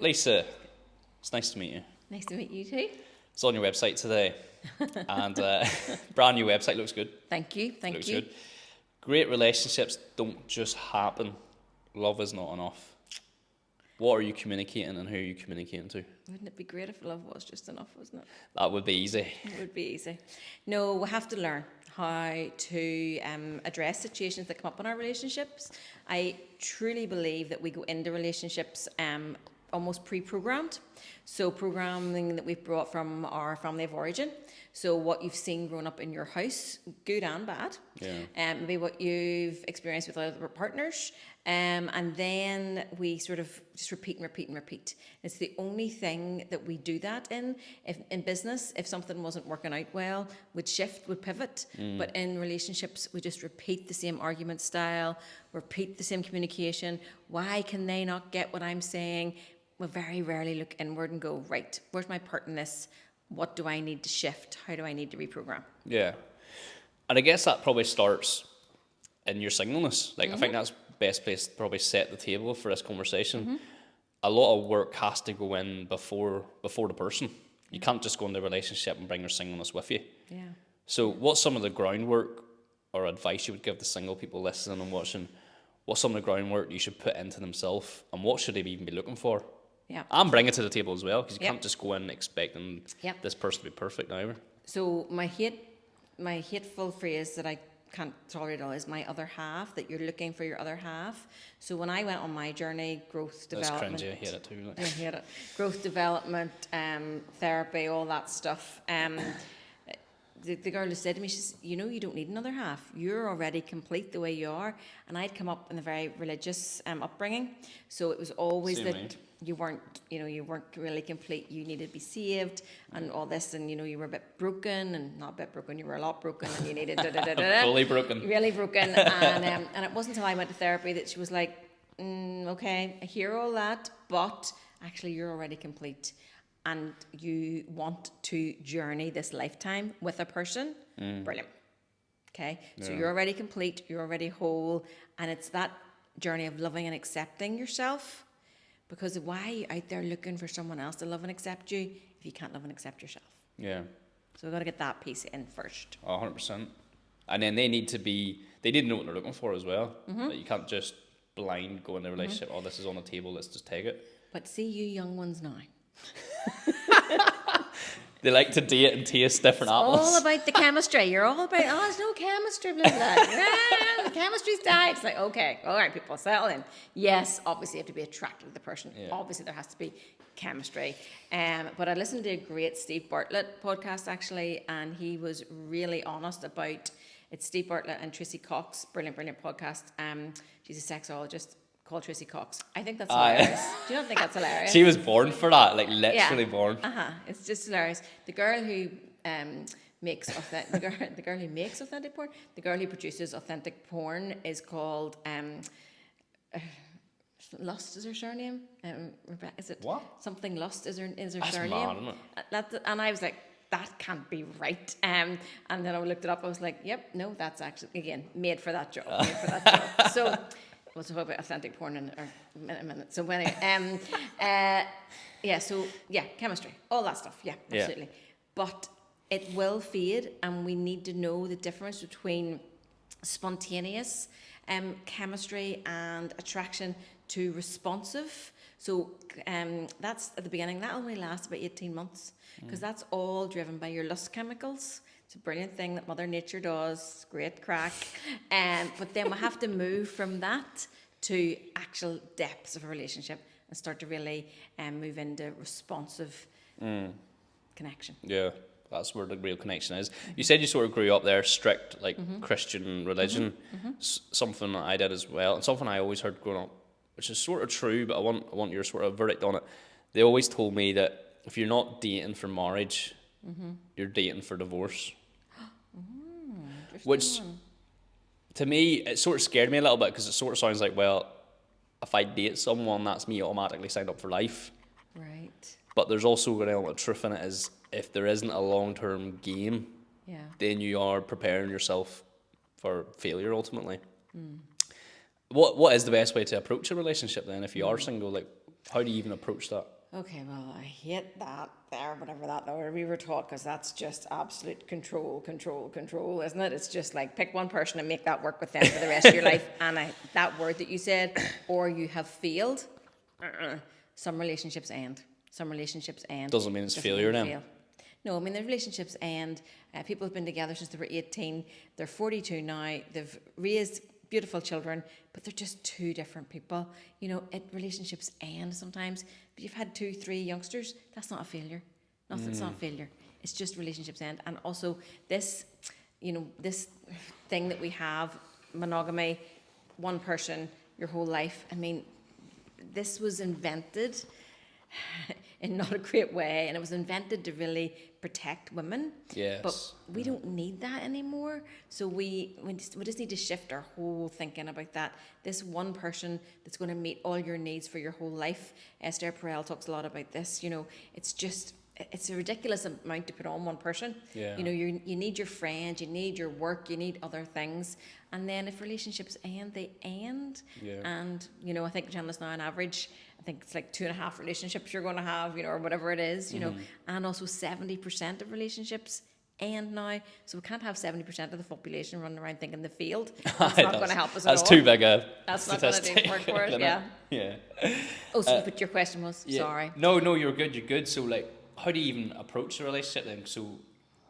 Lisa, it's nice to meet you. Nice to meet you too. It's on your website today, and brand new website, looks good. Thank you. Looks good. Great relationships don't just happen. Love is not enough. What are you communicating and who are you communicating to? Wouldn't it be great if love was just enough, wasn't it? That would be easy. It would be easy. No, we have to learn how to address situations that come up in our relationships. I truly believe that we go into relationships almost pre-programmed. So programming that we've brought from our family of origin. So what you've seen growing up in your house, good and bad. Yeah. Maybe what you've experienced with other partners. And then we sort of just repeat and repeat and repeat. It's the only thing that we do that in. If in business, if something wasn't working out well, we'd shift, we'd pivot. But in relationships, we just repeat the same argument style, repeat the same communication. Why can they not get what I'm saying? We very rarely look inward and go, right, where's my part in this? What do I need to shift? How do I need to reprogram? Yeah. And I guess that probably starts in your singleness. Like, I think that's best place to probably set the table for this conversation. A lot of work has to go in before the person. You can't just go into a relationship and bring your singleness with you. Yeah. So what's some of the groundwork or advice you would give to single people listening and watching? What's some of the groundwork you should put into themselves, and what should they even be looking for? Yeah. And bring it to the table as well, because you can't just go in expecting Yep. this person to be perfect either. So my hateful phrase that I can't tolerate at all is my other half, that you're looking for your other half. So when I went on my journey, growth development. That's cringy, I hate it too. Like. I hate it. Growth development, therapy, all that stuff. The girl who said to me, she says, you know, you don't need another half. You're already complete the way you are. And I'd come up in a very religious upbringing. So it was always Same that mind. you weren't really complete. You needed to be saved and all this. And, you were a bit broken, and not a bit broken, you were a lot broken, and you needed Fully broken. really broken. And it wasn't until I went to therapy that she was like, okay, I hear all that, but actually you're already complete. And you want to journey this lifetime with a person, brilliant. Okay, so you're already complete, you're already whole, and it's that journey of loving and accepting yourself. Because why are you out there looking for someone else to love and accept you if you can't love and accept yourself? Yeah. So we've got to get that piece in first. 100%. And then they need to know what they're looking for as well. Like, you can't just blind go into a relationship, oh, this is on the table, let's just take it. But see you young ones now. They like to date and taste different apples. All about the chemistry. You're all about, there's no chemistry, blah, blah. The chemistry's died. It's like, okay, all right, people, settle in. Yes, obviously you have to be attracted to the person. Yeah. Obviously there has to be chemistry. But I listened to a great Steve Bartlett podcast, actually, and he was really honest about, it's Steve Bartlett and Tracy Cox, brilliant podcast. She's a sexologist called Tracy Cox. I think that's hilarious. Do you not think that's hilarious? She was born for that, like literally born. It's just hilarious. The girl who makes authentic, the girl who makes authentic porn, the girl who produces authentic porn is called Lust is her surname. Rebecca, is it what? Something Lust is her That's surname? Mad, isn't it? And I was like, that can't be right. And then I looked it up. I was like, yep, no, that's actually again made for that job. So. We'll talk about authentic porn in a minute. So anyway, chemistry, all that stuff. Yeah, absolutely. Yeah. But it will fade, and we need to know the difference between spontaneous chemistry and attraction to responsive. So that's at the beginning. That only lasts about 18 months because that's all driven by your lust chemicals. It's a brilliant thing that Mother Nature does. Great crack. But then we have to move from that to actual depths of a relationship and start to really move into responsive connection. Yeah, that's where the real connection is. You said you sort of grew up there, strict, like Christian religion. Something that I did as well, and something I always heard growing up, which is sort of true, but I want your sort of verdict on it. They always told me that if you're not dating for marriage, you're dating for divorce. Which, to me, it sort of scared me a little bit because it sort of sounds like, well, if I date someone, that's me automatically signed up for life. Right. But there's also an element of truth in it is if there isn't a long-term game, then you are preparing yourself for failure ultimately. What is the best way to approach a relationship then if you are single? Like, How do you even approach that? Okay, well, I hate that there, whatever that word we were taught, because that's just absolute control, isn't it? It's just like pick one person and make that work with them for the rest of your life. And that word that you said, or you have failed, some relationships end. Some relationships end. Doesn't mean it's failure then. Fail. No, I mean, the relationships end. People have been together since they were 18. They're 42 now. They've raised beautiful children, but they're just two different people. You know, relationships end sometimes. But you've had 2, 3 youngsters. That's not a failure. It's not a failure. It's just relationships end. And also this, this thing that we have, monogamy, one person, your whole life. I mean, this was invented in not a great way, and it was invented to really protect women. Yes. But we don't need that anymore. So we just need to shift our whole thinking about that. This one person that's going to meet all your needs for your whole life. Esther Perel talks a lot about this. It's a ridiculous amount to put on one person. Yeah. You need your friends, you need your work, you need other things. And then if relationships end, they end. Yeah. And, I think Janice now on average, I think it's like 2.5 relationships you're going to have, or whatever it is, and also 70% of relationships end now. So we can't have 70% of the population running around thinking they failed. That's not going to help us at all. That's too big a That's statistic. not going to do work for us, yeah. Yeah. But your question was, sorry. No, you're good. So, like, how do you even approach a relationship then? So,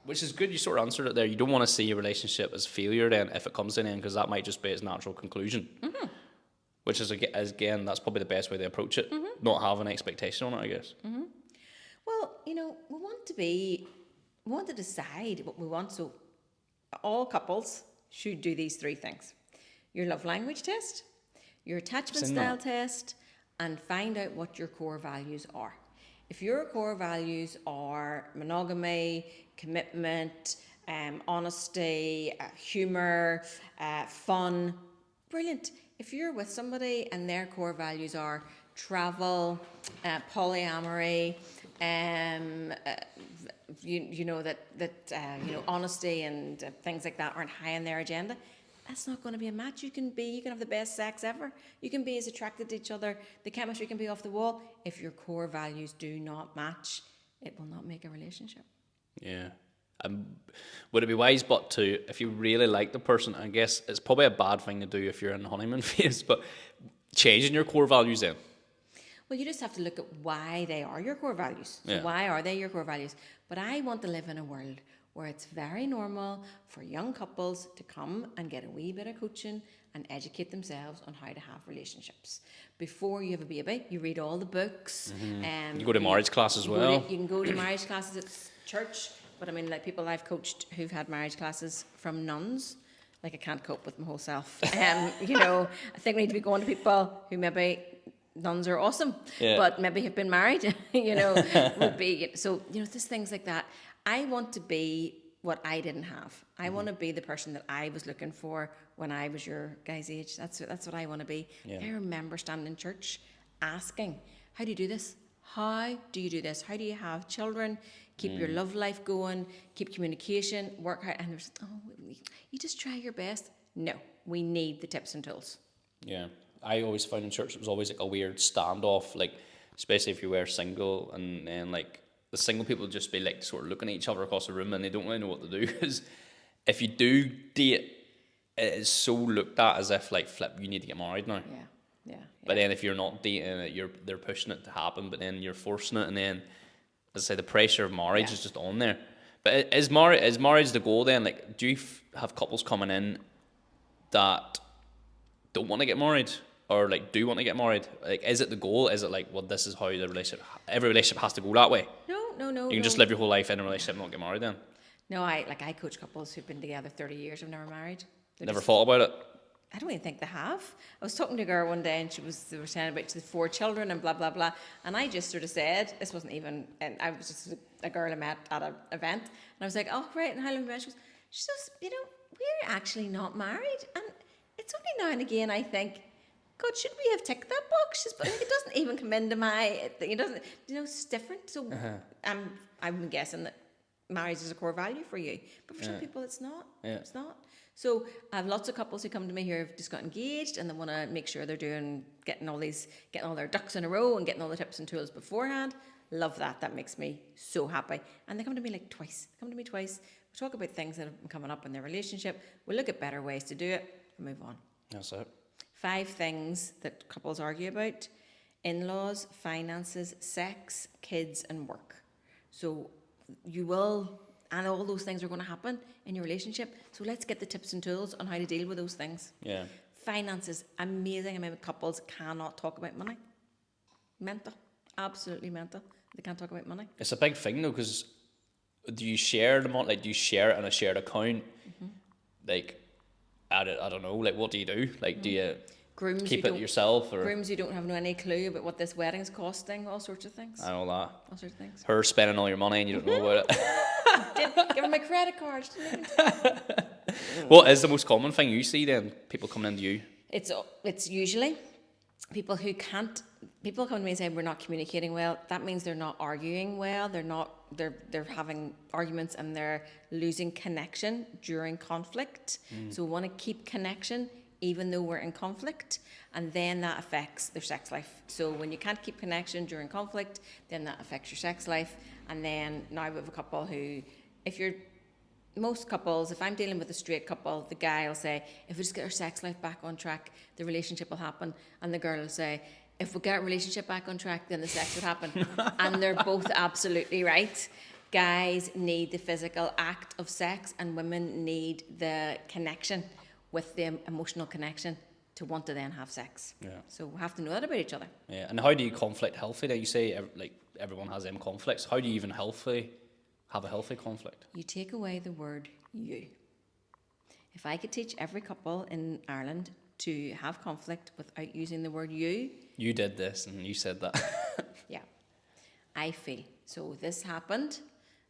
which is good, you sort of answered it there. You don't want to see a relationship as failure then if it comes in, because that might just be its natural conclusion. Mm-hmm. Which is, again, that's probably the best way to approach it. Mm-hmm. Not have an expectation on it, I guess. Mm-hmm. Well, we want to decide what we want. So all couples should do these 3 things. Your love language test, your attachment style test, and find out what your core values are. If your core values are monogamy, commitment, honesty, humour, fun, brilliant. If you're with somebody and their core values are travel, polyamory, honesty and things like that aren't high on their agenda, that's not going to be a match. You can have the best sex ever. You can be as attracted to each other. The chemistry can be off the wall. If your core values do not match, it will not make a relationship. Yeah. Would it be wise, but if you really like the person, I guess it's probably a bad thing to do if you're in the honeymoon phase, but changing your core values then? Well, you just have to look at why they are your core values. So yeah. Why are they your core values? But I want to live in a world where it's very normal for young couples to come and get a wee bit of coaching and educate themselves on how to have relationships. Before you have a baby, you read all the books. Mm-hmm. You go to marriage class as well. You can go to marriage classes at church. But I mean, like people I've coached who've had marriage classes from nuns, like I can't cope with my whole self. I think we need to be going to people who maybe nuns are awesome, but maybe have been married, would be, so, there's things like that. I want to be what I didn't have. I want to be the person that I was looking for when I was your guys' age. That's what I want to be. Yeah. I remember standing in church asking, how do you do this? How do you do this? How do you have children? Keep your love life going, keep communication, work hard. And there's, you just try your best. No, we need the tips and tools. Yeah. I always found in church it was always like a weird standoff, like, especially if you were single, and then like the single people would just be like sort of looking at each other across the room and they don't really know what to do. Because if you do date, it is so looked at as if like, flip, you need to get married now. Yeah. But then if you're not dating it, they're pushing it to happen, but then you're forcing it, and then, as I say, the pressure of marriage is just on there. But is marriage the goal then? Like, do you have couples coming in that don't want to get married, or like do want to get married? Like, is it the goal? Is it like, well, this is how every relationship has to go that way? No. You can just live your whole life in a relationship and not get married then? No, I coach couples who've been together 30 years who've never married. Never thought about it? I don't even think they have. I was talking to a girl one day and they were saying about the 4 children and blah, blah, blah. And I just sort of said, this wasn't even, and I was just a girl I met at an event. And I was like, oh, right, and how long have you been? She says, we're actually not married. And it's only now and again I think, God, should we have ticked that box? But like, it doesn't even come into my, it doesn't, it's different. So I'm guessing that marriage is a core value for you. But for some people, it's not. Yeah. It's not. So I have lots of couples who come to me who have just got engaged and they want to make sure they're getting all their ducks in a row and getting all the tips and tools beforehand. Love that. That makes me so happy. And they come to me twice. We talk about things that have been coming up in their relationship. We look at better ways to do it and move on. That's it. 5 things that couples argue about: in-laws, finances, sex, kids, and work. So and all those things are going to happen in your relationship. So let's get the tips and tools on how to deal with those things. Yeah. Finances, amazing. I mean, couples cannot talk about money. Mental. Absolutely mental. They can't talk about money. It's a big thing though, because do you share the money? Like, do you share it in a shared account? Like, I don't know. Like, what do you do? Like, do you keep it yourself? Or grooms, you don't have any clue about what this wedding's costing. All sorts of things. I know that. All sorts of things. Her spending all your money and you don't know about it. Give her my credit card. What is the most common thing you see then? People coming into you? It's usually people who can't. People come to me and say we're not communicating well. That means they're not arguing well. They're having arguments and they're losing connection during conflict. So we want to keep connection even though we're in conflict, and then that affects their sex life. So when you can't keep connection during conflict, then that affects your sex life. And then now we have a couple who, most couples, if I'm dealing with a straight couple, the guy will say, if we just get our sex life back on track, the relationship will happen. And the girl will say, if we get our relationship back on track, then the sex would happen. And they're both absolutely right. Guys need the physical act of sex, and women need the connection with the emotional connection to want to then have sex. Yeah. So we have to know that about each other. Yeah. And how do you conflict healthy? You say everyone has them conflicts. How do you even have a healthy conflict? You take away the word you. If I could teach every couple in Ireland to have conflict without using the word you. You did this and you said that. Yeah. I feel. So this happened,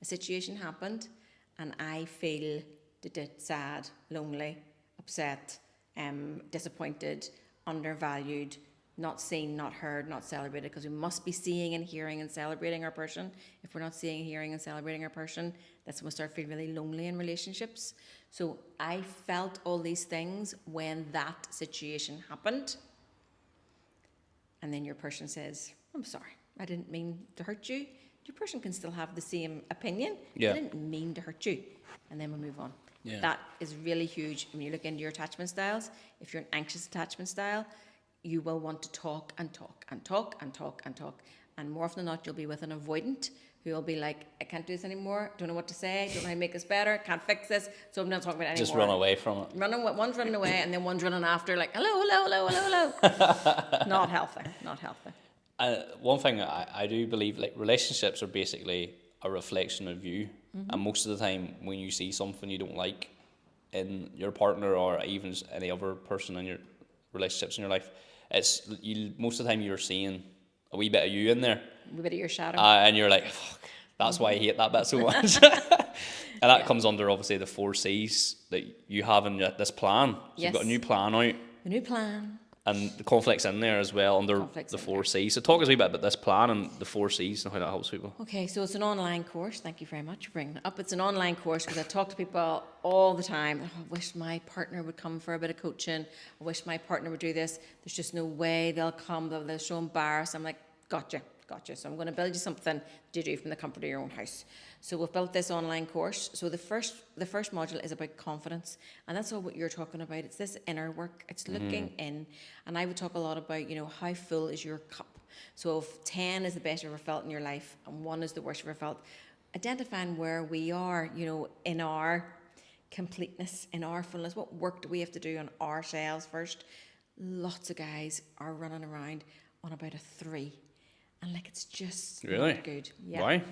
a situation happened, and I feel sad, lonely, upset, disappointed, undervalued, not seen, not heard, not celebrated, because we must be seeing and hearing and celebrating our person. If we're not seeing, hearing and celebrating our person, that's when we start feeling really lonely in relationships. So I felt all these things when that situation happened. And then your person says, I'm sorry, I didn't mean to hurt you. Your person can still have the same opinion. Yeah. I didn't mean to hurt you. And then we move on. Yeah. That is really huge. When you look into your attachment styles, if you're an anxious attachment style, you will want to talk and talk and talk and talk and talk. And more often than not, you'll be with an avoidant who will be like, I can't do this anymore, don't know what to say, don't know how to make this better, can't fix this, so I'm not talking about it anymore. Just run away from it. One's running away and then one's running after like, hello. Not healthy, not healthy. One thing I do believe, like, relationships are basically a reflection of you. And most of the time when you see something you don't like in your partner or even any other person in your relationships in your life, most of the time you're seeing a wee bit of you in there. A wee bit of your shadow. And you're like, fuck, that's why I hate that bit so much. And that comes under, obviously, the 4 C's that you have in this plan. So Yes. You've got a new plan out. A new plan. And the conflict's in there as well under the 4 C's. So talk us a wee bit about this plan and the 4 C's and how that helps people. Okay, so it's an online course. Thank you very much for bringing it up. It's an online course because I talk to people all the time. Oh, I wish my partner would come for a bit of coaching. I wish my partner would do this. There's just no way they'll come. They're so embarrassed. I'm like, gotcha. So I'm going to build you something to do from the comfort of your own house. So we've built this online course. So the first module is about confidence, and that's all what you're talking about. It's this inner work. It's looking in, and I would talk a lot about, how full is your cup. So if 10 is the best you've ever felt in your life, and 1 is the worst you've ever felt, identifying where we are, in our completeness, in our fullness. What work do we have to do on ourselves first? Lots of guys are running around on about a 3. And it's just really not good. Yeah. Why?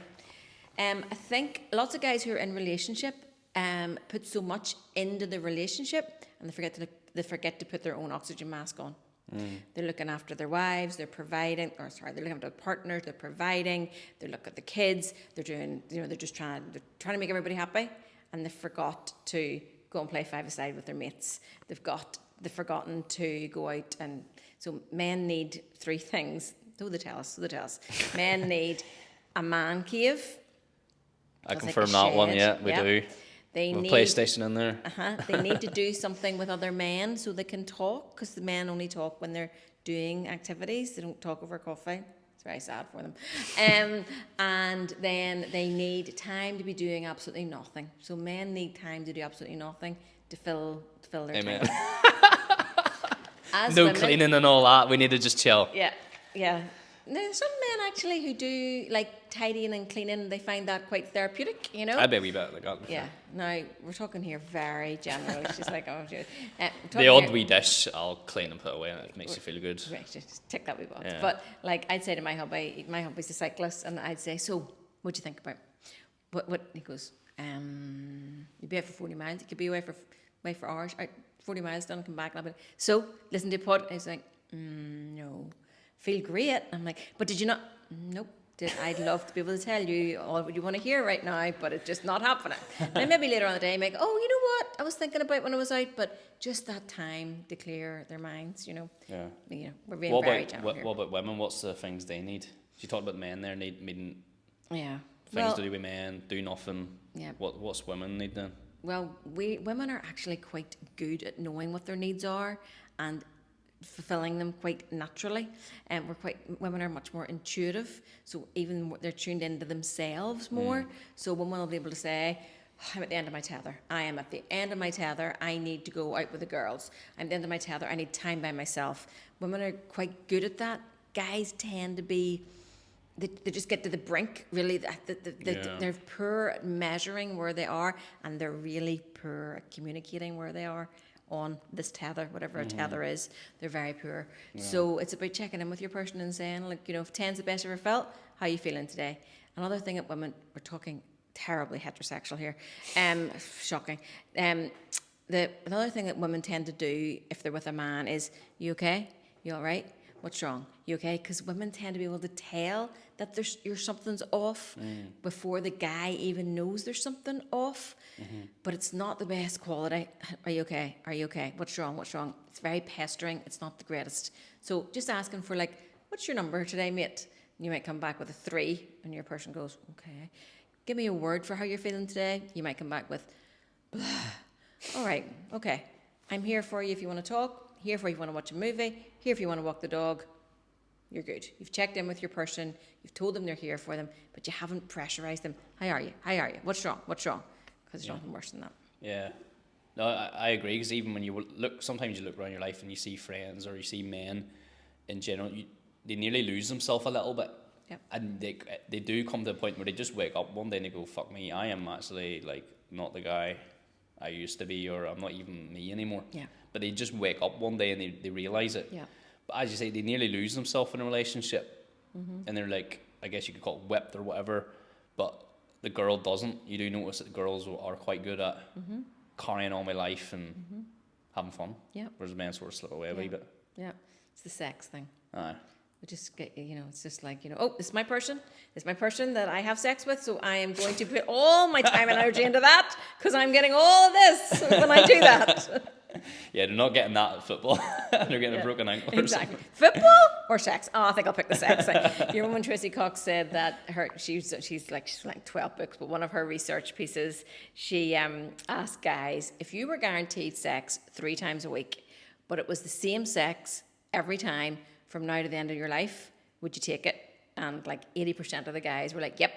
I think lots of guys who are in relationship put so much into the relationship and they forget to put their own oxygen mask on. They're looking after their wives, they're looking after their partners, they're providing, they look at the kids, they're doing, they're trying to make everybody happy, and they forgot to go and play 5-a-side with their mates. They've forgotten to go out, and so men need 3 things. So they tell us. Men need a man cave, I Does confirm like a that one. shed. Yeah, we Yep. do. They With need PlayStation in there. they need to do something with other men so they can talk, because the men only talk when they're doing activities. They don't talk over coffee. It's very sad for them. And then they need time to be doing absolutely nothing. So men need time to do absolutely nothing to fill their Amen. time. As No women, cleaning and all that. We need to just chill. yeah, yeah. There's some men actually who do like tidying and cleaning. They find that quite therapeutic, you know. I bet we bet like that. Yeah. Now we're talking here very generally. She's like, oh, The odd wee dish, I'll clean and put away, and it makes you feel good. Right, just tick that wee box. Yeah. But like I'd say to my hubby's a cyclist, and I'd say, so what do you think about what he goes, you'd be out for 40 miles. You could be away for hours, out 40 miles, done, come back a little bit. So listen to a pod. I was like, no. Feel great. I'm like, but did you not? Nope. I'd love to be able to tell you all what you want to hear right now, but it's just not happening. Then maybe later on the day, I'm like, oh, you know what? I was thinking about when I was out, but just that time to clear their minds, you know. Yeah. You know, we're being very general here. What about women? What's the things they need? You talked about men there needing Yeah. things to do with men, do nothing. Yeah. What's women need then? Well, women are actually quite good at knowing what their needs are and fulfilling them quite naturally. And women are much more intuitive, so even they're tuned into themselves more. So women will be able to say, I'm at the end of my tether. I am at the end of my tether. I need to go out with the girls. I'm at the end of my tether. I need time by myself. Women are quite good at that. Guys tend to be, they just get to the brink, really. They're poor at measuring where they are, and they're really poor at communicating where they are on this tether, whatever a tether is. They're very poor. Yeah. So it's about checking in with your person and saying, like, you know, if 10's the best you ever felt, how are you feeling today? Another thing at women, we're talking terribly heterosexual here, shocking. Another thing that women tend to do if they're with a man is, you okay? You all right? What's wrong? You okay? Because women tend to be able to tell that something's off before the guy even knows there's something off. But it's not the best quality. Are you okay? Are you okay? What's wrong? What's wrong? It's very pestering. It's not the greatest. So just asking for, like, what's your number today, mate? And you might come back with a 3, and your person goes, okay. Give me a word for how you're feeling today. You might come back with, blah. All right, okay. I'm here for you if you want to talk. Here for you if you want to watch a movie. Here if you want to walk the dog. You're good. You've checked in with your person. You've told them they're here for them, but you haven't pressurized them. How are you? How are you? What's wrong? What's wrong? Because there's nothing worse than that. Yeah. No, I agree, because even when you look, sometimes you look around your life and you see friends or you see men in general, they nearly lose themselves a little bit. Yep. And they do come to a point where they just wake up one day and they go, fuck me, I am actually, like, not the guy I used to be, or I'm not even me anymore. Yeah. But they just wake up one day and they realise it. Yeah. But as you say, they nearly lose themselves in a relationship. And they're like, I guess you could call it whipped or whatever, but the girl doesn't. You do notice that the girls are quite good at carrying on my life and having fun. Yeah. Whereas the men sort of slip away a wee bit. Yeah. It's the sex thing. Aye. We just get, you know, it's just like, you know, oh, this is my person. This is my person that I have sex with, so I am going to put all my time and energy into that, because I'm getting all of this when I do that. Yeah, they're not getting that at football. They're getting a broken ankle. Exactly. Football or sex? Oh, I think I'll pick the sex thing. You remember when Tracy Cox said that she's like 12 books, but one of her research pieces, she asked guys, if you were guaranteed sex 3 times a week, but it was the same sex every time from now to the end of your life, would you take it? And like 80% of the guys were like, yep.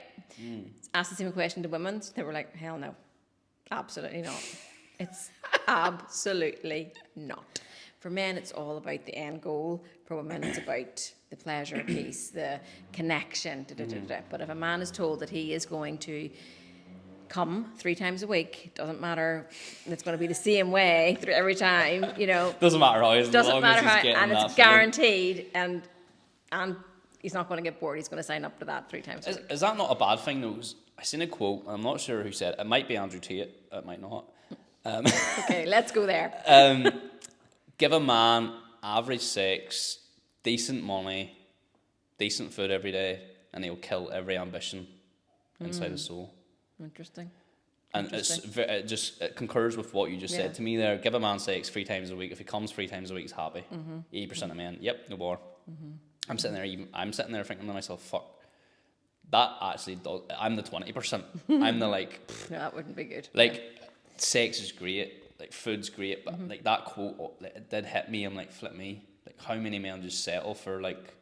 Asked the same question to women, they were like, hell no, absolutely not. It's absolutely not. For men, it's all about the end goal. For women, it's about the pleasure piece, the connection. But if a man is told that he is going to come 3 times a week, it doesn't matter. It's going to be the same way every time. You know, doesn't matter how. Doesn't matter how, and it's guaranteed. And he's not going to get bored. He's going to sign up to that 3 times a week. Is that not a bad thing though? I seen a quote, and I'm not sure who said it. It might be Andrew Tate. It might not. Okay, let's go there. Give a man average sex, decent money, decent food every day, and he'll kill every ambition inside his soul. Interesting. And it concurs with what you just said to me there. Give a man sex 3 times a week. If he comes 3 times a week, he's happy. 80% of men, yep, no bother. I'm sitting there thinking to myself, fuck. that actually does. I'm the 20%. I'm the like. No, that wouldn't be good. Like, sex is great. Like, food's great, but like that quote, it did hit me. I'm like, flip me. Like, how many men just settle for like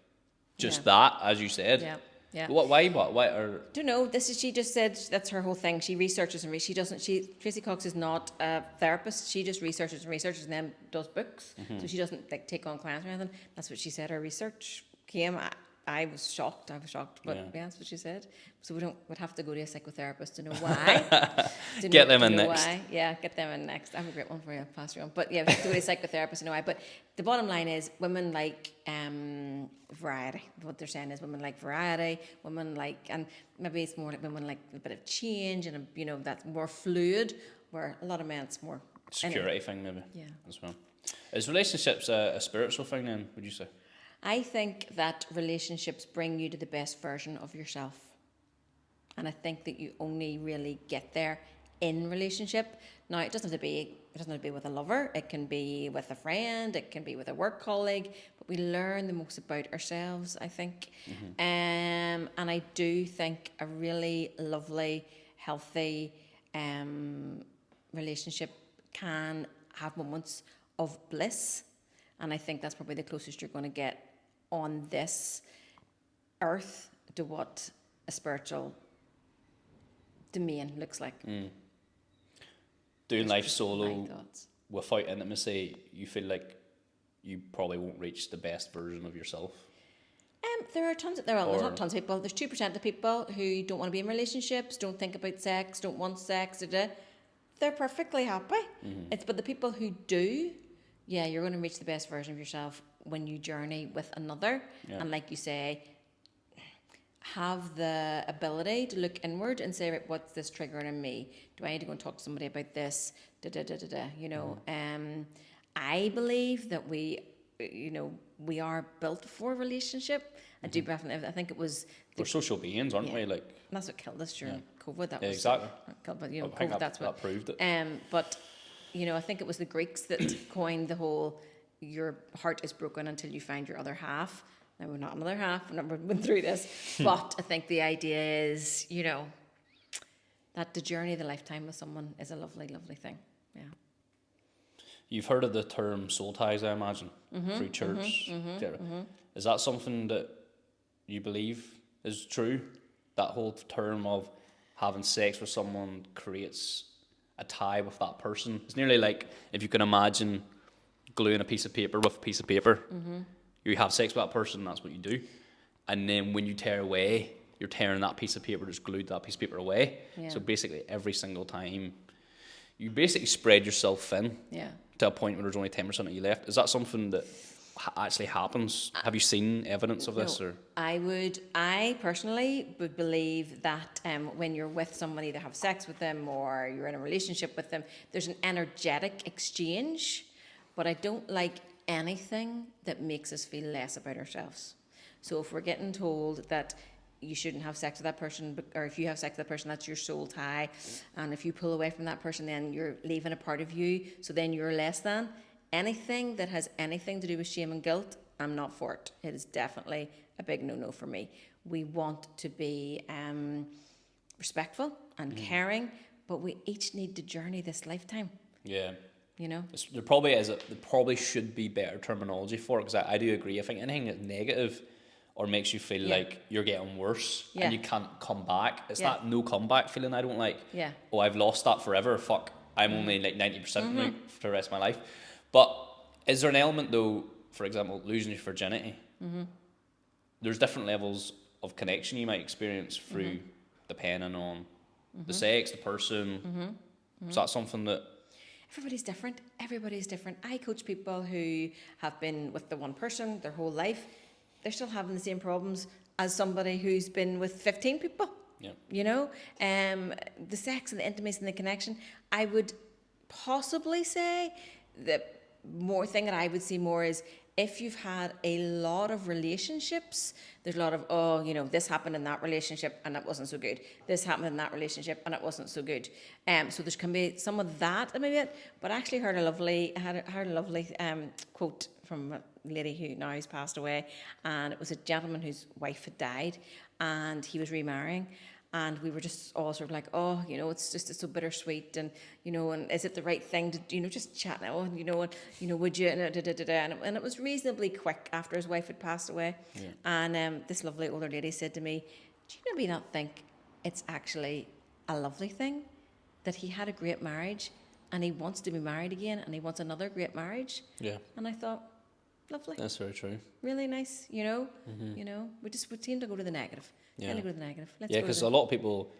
just that, as you said? Yeah. Yeah. What? Why? What? Why? Or Don't know. She just said that's her whole thing. She researches and she doesn't. Tracy Cox is not a therapist. She just researches and then does books. So she doesn't like take on clients or anything. That's what she said. Her research came. I was shocked. But yeah, that's what she said. So we'd have to go to a psychotherapist to know why. Get them in next. Why. Yeah, get them in next. I have a great one for you. I'll pass you on. But yeah, we have to go to a psychotherapist to know why. But the bottom line is, women like variety. What they're saying is, women like variety. Women like, and maybe it's more like women like a bit of change and that's more fluid. Where a lot of men, it's more security thing maybe. Yeah. As well. Is relationships a spiritual thing then? Would you say? I think that relationships bring you to the best version of yourself. And I think that you only really get there in relationship. Now, it doesn't have to be with a lover. It can be with a friend. It can be with a work colleague. But we learn the most about ourselves, I think. And I do think a really lovely, healthy relationship can have moments of bliss. And I think that's probably the closest you're going to get on this earth to what a spiritual domain looks like. Doing life solo without intimacy, you feel like you probably won't reach the best version of yourself. There's not tons of people. There's 2% of people who don't want to be in relationships, don't think about sex, don't want sex. They're perfectly happy. But the people who do, yeah, you're going to reach the best version of yourself when you journey with another. Yeah. And like you say, have the ability to look inward and say, right, what's this triggering in me? Do I need to go and talk to somebody about this? I believe that we are built for a relationship. I do definitely. I think it was. We're social beings, aren't we? Like, that's what killed us during COVID. That was exactly. But COVID, that's what proved it. But I think it was the Greeks that coined the whole "your heart is broken until you find your other half." Now we're not another half. We've never been through this, but I think the idea is, that the journey of the lifetime with someone is a lovely, lovely thing. Yeah. You've heard of the term soul ties, I imagine, through church. Is that something that you believe is true? That whole term of having sex with someone creates a tie with that person. It's nearly like if you can imagine gluing a piece of paper with a piece of paper. You have sex with that person, that's what you do. And then when you tear away, you're tearing that piece of paper that's glued to that piece of paper away. Yeah. So basically every single time, you basically spread yourself thin to a point where there's only 10% of you left. Is that something that actually happens? Have you seen evidence of this? Or I personally would believe that when you're with somebody to have sex with them or you're in a relationship with them, there's an energetic exchange, but I don't like anything that makes us feel less about ourselves. So if we're getting told that you shouldn't have sex with that person, or if you have sex with that person, that's your soul tie, and if you pull away from that person, then you're leaving a part of you, so then you're less than. Anything that has anything to do with shame and guilt, I'm not for it. It is definitely a big no-no for me. We want to be respectful and caring, but we each need to journey this lifetime. Yeah. There probably should be better terminology for it, because I do agree. I think anything that's negative or makes you feel like you're getting worse and you can't come back, it's that no comeback feeling I don't like. Oh, I've lost that forever, fuck, I'm only like 90% now for the rest of my life. But is there an element though, for example, losing your virginity? There's different levels of connection you might experience through depending on the sex, the person. Is that something that... Everybody's different. I coach people who have been with the one person their whole life. They're still having the same problems as somebody who's been with 15 people. Yeah. The sex and the intimacy and the connection. I would possibly say the more thing that I would see more is if you've had a lot of relationships, there's a lot of, this happened in that relationship and it wasn't so good. This happened in that relationship and it wasn't so good. So there can be some of that maybe it, but I actually heard a lovely quote from a lady who now has passed away, and it was a gentleman whose wife had died, and he was remarrying. And we were just all sort of like, oh, it's so bittersweet, and and is it the right thing to just chat now, and would you, and and it was reasonably quick after his wife had passed away. Yeah. And this lovely older lady said to me, do you maybe not think it's actually a lovely thing that he had a great marriage and he wants to be married again and he wants another great marriage? Yeah. And I thought, lovely. That's very true. Really nice, we seem to go to the negative. Yeah. Go to the negative. Because a lot of people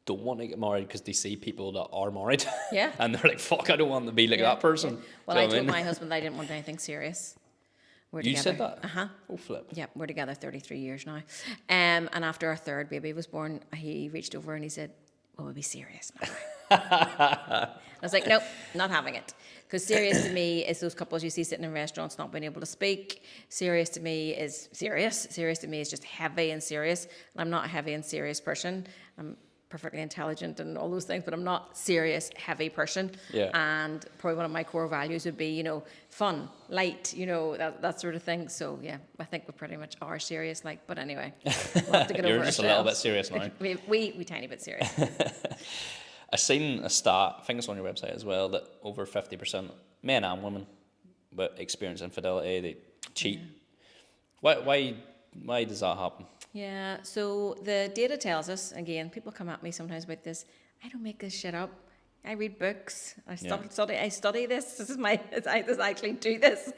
don't want to get married because they see people that are married. Yeah. And they're like, fuck, I don't want to be like that person. Yeah. Well, I told my husband I didn't want anything serious. We're you together. said that? Uh-huh. Oh, flip. Yeah, we're together 33 years now. And after our third baby was born, he reached over and he said, well, we'll be serious now. I was like, nope, not having it. Because serious to me is those couples you see sitting in restaurants not being able to speak. Serious to me is serious. Serious to me is just heavy and serious. And I'm not a heavy and serious person. I'm perfectly intelligent and all those things, but I'm not serious, heavy person. Yeah. And probably one of my core values would be, fun, light, that sort of thing. So yeah, I think we pretty much are serious, but anyway, we'll have to get You're over just ourselves. a little bit serious now. we tiny bit serious. I seen a stat, I think it's on your website as well, that over 50% men and women but experience infidelity, they cheat. Yeah. Why does that happen? Yeah, so the data tells us, again, people come at me sometimes about this, I don't make this shit up. I read books. I study this. This is I actually do this.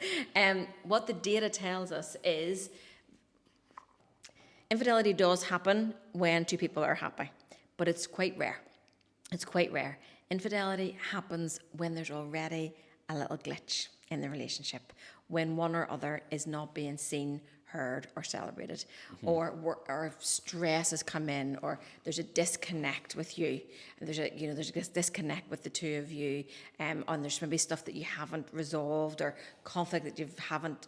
What the data tells us is infidelity does happen when two people are happy, but it's quite rare. It's quite rare. Infidelity happens when there's already a little glitch in the relationship, when one or other is not being seen, heard, or celebrated, or stress has come in, or there's a disconnect with you, and there's this disconnect with the two of you, and there's maybe stuff that you haven't resolved, or conflict that you haven't,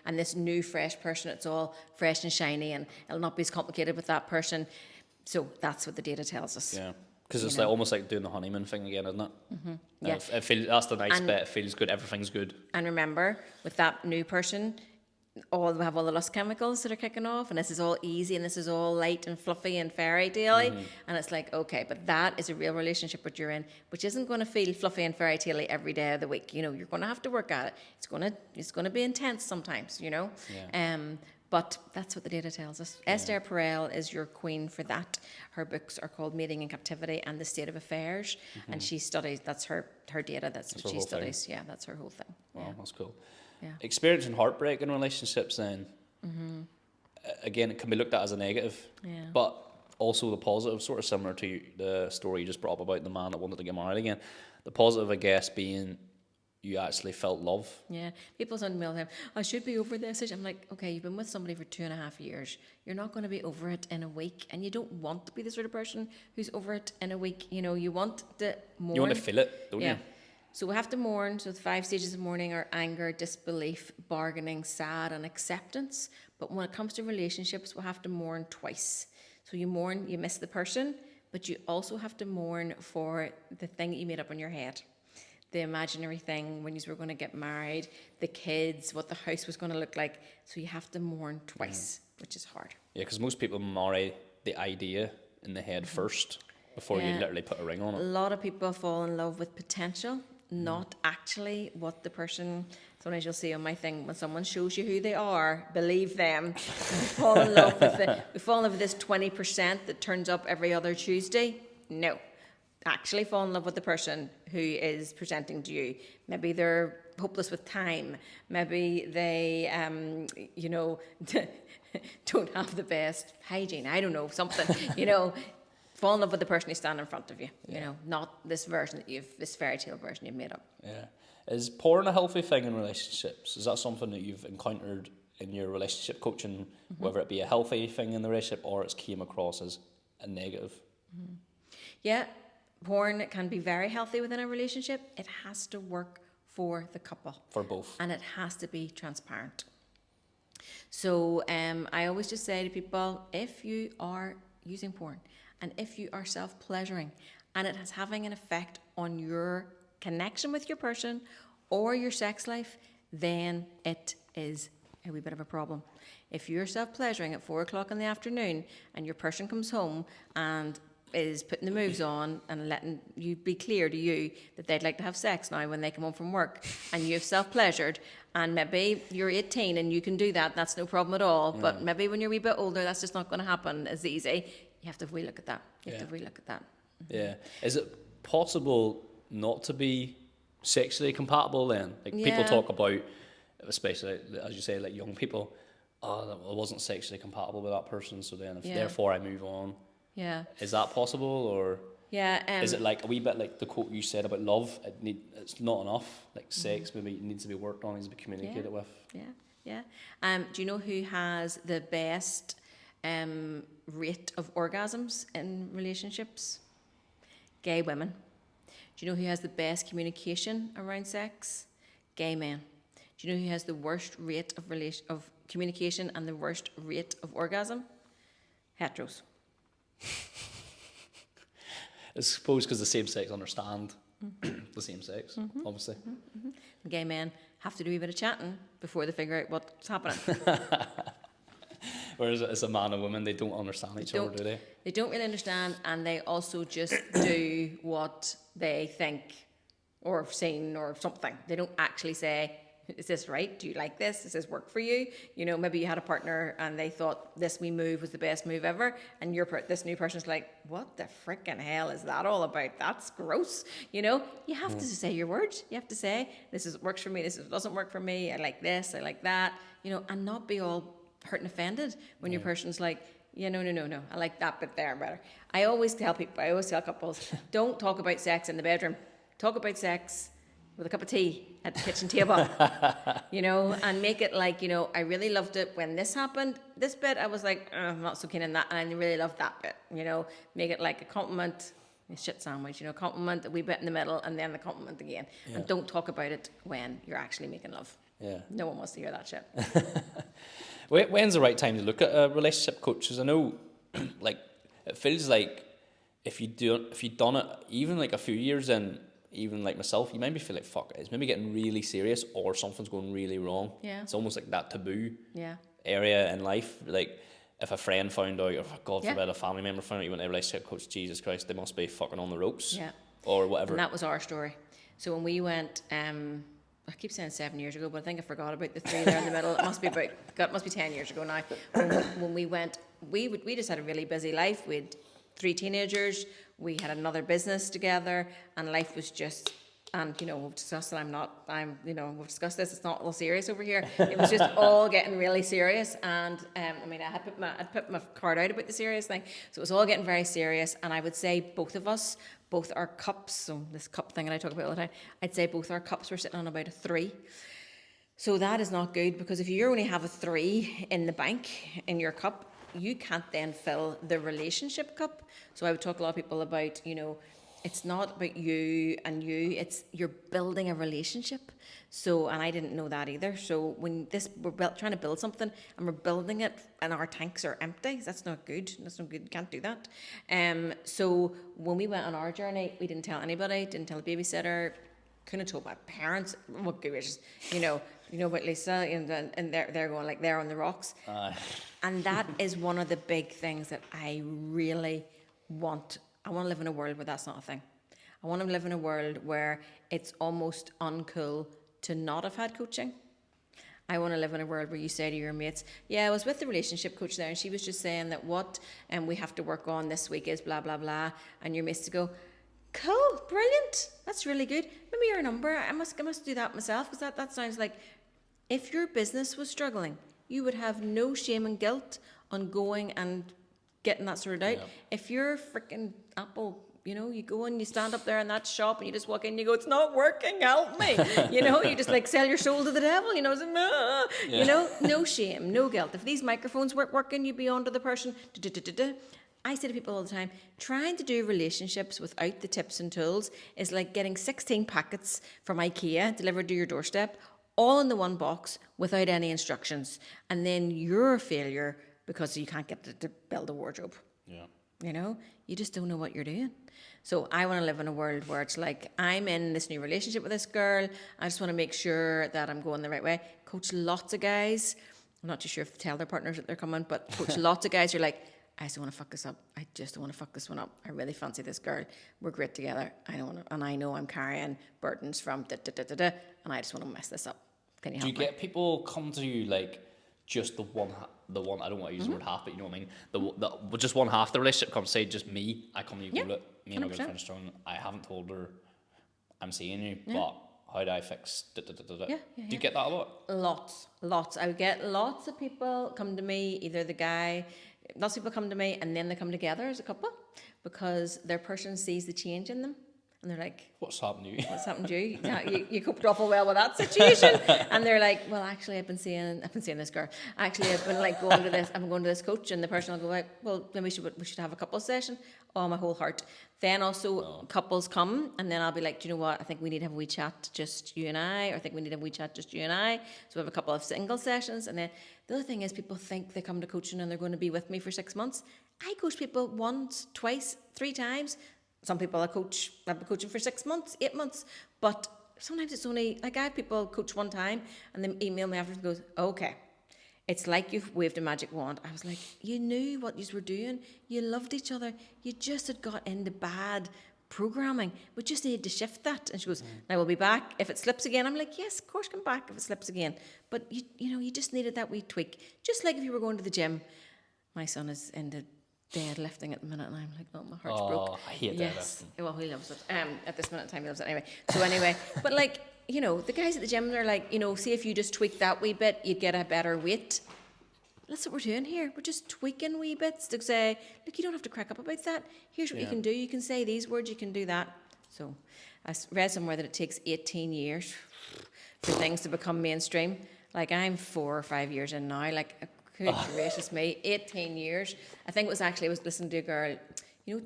and this new fresh person, it's all fresh and shiny, and it'll not be as complicated with that person. So that's what the data tells us. Yeah. Because it's almost like doing the honeymoon thing again, isn't it? Mm-hmm. Yeah. That's the nice bit. It feels good. Everything's good. And remember, with that new person, we have all the lust chemicals that are kicking off, and this is all easy, and this is all light and fluffy and fairy tale-y. And it's like, okay, but that is a real relationship that you're in, which isn't going to feel fluffy and fairy tale-y every day of the week. You're going to have to work at it. It's going to be intense sometimes. Yeah. But that's what the data tells us. Yeah. Esther Perel is your queen for that. Her books are called Mating in Captivity and The State of Affairs. And she studies, that's her data, that's what she studies. Thing. Yeah, that's her whole thing. Wow, that's cool. Yeah. Experiencing heartbreak in relationships then, again, it can be looked at as a negative. Yeah. But also the positive, sort of similar to the story you just brought up about the man that wanted to get married again. The positive, I guess, being you actually felt love. Yeah. People say to me all the time, I should be over this. I'm like, okay, you've been with somebody for 2.5 years. You're not going to be over it in a week. And you don't want to be the sort of person who's over it in a week. You want to mourn. You want to feel it, don't you? So we have to mourn. So the 5 stages of mourning are anger, disbelief, bargaining, sad, and acceptance. But when it comes to relationships, we have to mourn twice. So you mourn, you miss the person, but you also have to mourn for the thing that you made up in your head. The imaginary thing when you were going to get married, the kids, what the house was going to look like. So you have to mourn twice, which is hard. Yeah, because most people marry the idea in the head first before you literally put a ring on it. A lot of people fall in love with potential, not actually what the person. Sometimes you'll see on my thing, when someone shows you who they are, believe them. We fall in love with this 20% that turns up every other Tuesday. No. Actually fall in love with the person who is presenting to you. Maybe they're hopeless with time. Maybe they, don't have the best hygiene. I don't know, something, fall in love with the person who's standing in front of you, not this version this fairy tale version you've made up. Yeah. Is porn a healthy thing in relationships? Is that something that you've encountered in your relationship coaching, whether it be a healthy thing in the relationship or it's came across as a negative? Yeah. Porn can be very healthy within a relationship. It has to work for the couple. For both. And it has to be transparent. So I always just say to people, if you are using porn and if you are self-pleasuring and it is having an effect on your connection with your person or your sex life, then it is a wee bit of a problem. If you're self-pleasuring at 4 o'clock in the afternoon and your person comes home and is putting the moves on and letting you be clear to you that they'd like to have sex now when they come home from work, and you've self-pleasured, and maybe you're 18 and you can do that, that's no problem at all, but maybe when you're a wee bit older, that's just not going to happen as easy. You have to relook at that. You have to relook at that. Yeah. Is it possible not to be sexually compatible then? Like people talk about, especially as you say, like young people, oh, I wasn't sexually compatible with that person, so then therefore I move on. Yeah. Is that possible, or is it like a wee bit like the quote you said about love? It's not enough. Like sex, maybe it needs to be worked on, needs to be communicated with. Yeah. Do you know who has the best rate of orgasms in relationships? Gay women. Do you know who has the best communication around sex? Gay men. Do you know who has the worst rate of communication and the worst rate of orgasm? Heteros. I suppose because the same sex understand the same sex, obviously. Gay men have to do a bit of chatting before they figure out what's happening. Whereas as a man and woman, they don't understand each other, do they? They don't really understand, and they also just do what they think or have seen or something. They don't actually say, is this right? Do you like this? Does this work for you? You know, maybe you had a partner and they thought this wee move was the best move ever, and this new person's like, what the frickin' hell is that all about? That's gross. You know, you have to say your words. You have to say, works for me, this doesn't work for me, I like this, I like that, you know, and not be all hurt and offended when your person's like, yeah, no, I like that bit there better. I always tell couples, don't talk about sex in the bedroom. Talk about sex with a cup of tea at the kitchen table, you know, and make it like, you know, I really loved it when this happened. This bit, I was like, I'm not so keen on that, and I really loved that bit, you know. Make it like a compliment, a shit sandwich, you know, compliment, a wee bit in the middle, and then the compliment again. Yeah. And don't talk about it when you're actually making love. Yeah. No one wants to hear that shit. When's the right time to look at a relationship coach? Because I know, like, it feels like if you've done it, even like a few years in, even like myself, you maybe feel like, fuck, it's maybe getting really serious or something's going really wrong. Yeah. It's almost like that taboo area in life. Like, if a friend found out, or God forbid, a family member found out you went to a relationship coach, Jesus Christ, they must be fucking on the ropes. Yeah. Or whatever. And that was our story. So when we went, I keep saying 7 years ago, but I think I forgot about the 3 there in the middle. It must be 10 years ago now. When we went, we just had a really busy life. We had 3 teenagers. We had another business together, and life was just. And you know, we've discussed that we've discussed this. It's not all serious over here. It was just all getting really serious. And I mean, I'd put my card out about the serious thing. So it was all getting very serious. And I would say both our cups. So this cup thing that I talk about all the time. I'd say both our cups were sitting on about a 3. So that is not good, because if you only have a 3 in the bank in your cup, you can't then fill the relationship cup. So I would talk to a lot of people about, you know, it's not about you and you, it's you're building a relationship. So, and I didn't know that either. So when we're trying to build something and we're building it and our tanks are empty, that's not good. That's not good. You can't do that. So when we went on our journey, we didn't tell anybody, didn't tell the babysitter, couldn't have told my parents. What good wishes, you know about Lisa, and they're going like they're on the rocks. And that is one of the big things that I really want. I want to live in a world where that's not a thing. I want to live in a world where it's almost uncool to not have had coaching. I want to live in a world where you say to your mates, yeah, I was with the relationship coach there and she was just saying that what we have to work on this week is blah, blah, blah. And your mates to go, cool, brilliant. That's really good. Give me your number. I must do that myself, because that sounds like if your business was struggling, you would have no shame and guilt on going and getting that sorted out. Yeah. If you're freaking Apple, you know, you go and you stand up there in that shop and you just walk in and you go, it's not working, help me. You know, you just like sell your soul to the devil, you know, you know, no shame, no guilt. If these microphones weren't working, you'd be on to the person. I say to people all the time, trying to do relationships without the tips and tools is like getting 16 packets from IKEA delivered to your doorstep, all in the one box without any instructions. And then you're a failure because you can't get to build a wardrobe. Yeah. You know, you just don't know what you're doing. So I want to live in a world where it's like, I'm in this new relationship with this girl. I just want to make sure that I'm going the right way. Coach lots of guys. I'm not too sure if they tell their partners that they're coming, but coach lots of guys who are like, I just don't want to fuck this up. I just don't want to fuck this one up. I really fancy this girl. We're great together. I don't want to, and I know I'm carrying burdens from and I just want to mess this up. Can you help me? Do you get people come to you like just the one? I don't want to use the word half, but you know what I mean. The just one half the relationship comes. Say just me. I come to you. Go, look, me and my girlfriend are strong. I haven't told her I'm seeing you, but how do I fix? Do you get that a lot? Lots. I would get lots of people come to me. Either the guy. Lots of people come to me and then they come together as a couple because their person sees the change in them and they're like, what's happened to you? What's happened to you? You coped awful well with that situation. And they're like, well, actually, I've been seeing this girl. Actually, I've been like going to this coach, and the person will go like, well, then we should have a couple session. Oh, my whole heart. Then also couples come, and then I'll be like, do you know what? I think we need to have a wee chat, just you and I, or I think we need to have a wee chat, just you and I. So we have a couple of single sessions, and then the other thing is people think they come to coaching and they're going to be with me for 6 months. I coach people once, twice, 3 times. Some people I've been coaching for 6 months, 8 months, but sometimes it's only, like I have people coach one time and then email me afterwards and goes, okay, it's like you've waved a magic wand. I was like, you knew what you were doing. You loved each other. You just had got into bad programming. We just needed to shift that. And she goes, now we'll be back. If it slips again, I'm like, yes, of course, come back if it slips again. But you just needed that wee tweak. Just like if you were going to the gym. My son is into deadlifting at the minute, and I'm like, oh, my heart's broke. I hate deadlifting. Well, he loves it. At this minute in time, he loves it anyway. But like, the guys at the gym, they're like, see if you just tweak that wee bit, you'd get a better weight. That's what we're doing here. We're just tweaking wee bits to say, look, you don't have to crack up about that. Here's what you can do. You can say these words, you can do that. So I read somewhere that it takes 18 years for things to become mainstream. Like I'm 4 or 5 years in now, like, good gracious me, 18 years. I think I was listening to a girl,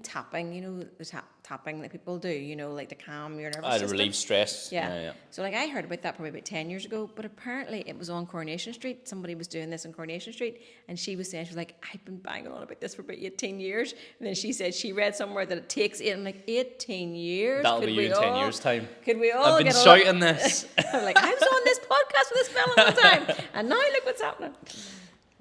tapping, the tapping that people do, like to calm your nervous system. To relieve stress. Yeah. So like I heard about that probably about 10 years ago, but apparently it was on Coronation Street. Somebody was doing this on Coronation Street, and she was saying, she was like, I've been banging on about this for about 18 years. And then she said she read somewhere that it takes 18 years. That'll be you in 10 years' time. Could we all I've been shouting this. I'm like, I was on this podcast with this fella one time, and now look what's happening.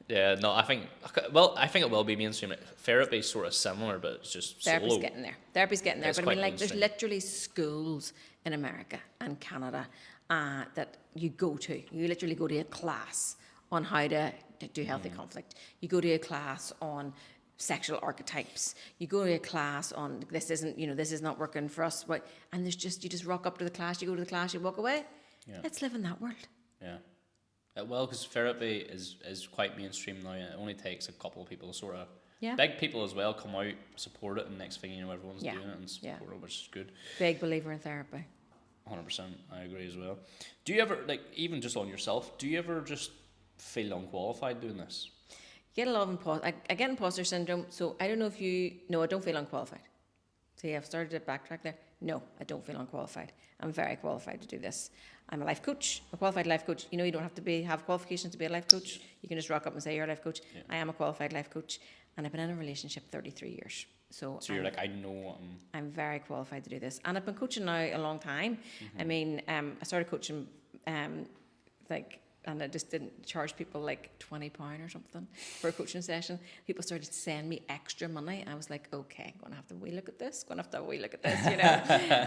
Yeah, no, I think it will be mainstream. Therapy's sort of similar, but it's just Therapy's solo. getting there. It's But I mean, like, mainstream. there's literally schools in America and Canada that you go to. You literally go to a class on how to do healthy conflict. You go to a class on sexual archetypes. You go to a class on this is not working for us. And you just rock up to the class. You go to the class. You walk away. Yeah. Let's live in that world. Yeah. Well, because therapy is quite mainstream now. It only takes a couple of people, sort of big people as well, come out, support it, and next thing you know, everyone's doing it and support it, which is good. Big believer in therapy. 100%, I agree as well. Do you ever, like, even just on yourself, do you ever just feel unqualified doing this? Get a lot of I get imposter syndrome, so I don't know if I don't feel unqualified. See, I've started to backtrack there. No, I don't feel unqualified. I'm very qualified to do this. I'm a life coach, a qualified life coach. You don't have to have qualifications to be a life coach. You can just rock up and say you're a life coach. Yeah. I am a qualified life coach, and I've been in a relationship 33 years. So you're like, I know what I'm very qualified to do this. And I've been coaching now a long time. Mm-hmm. I mean, I started coaching and I just didn't charge people like £20 or something for a coaching session. People started to send me extra money, and I was like, okay, I'm going to have to look at this, But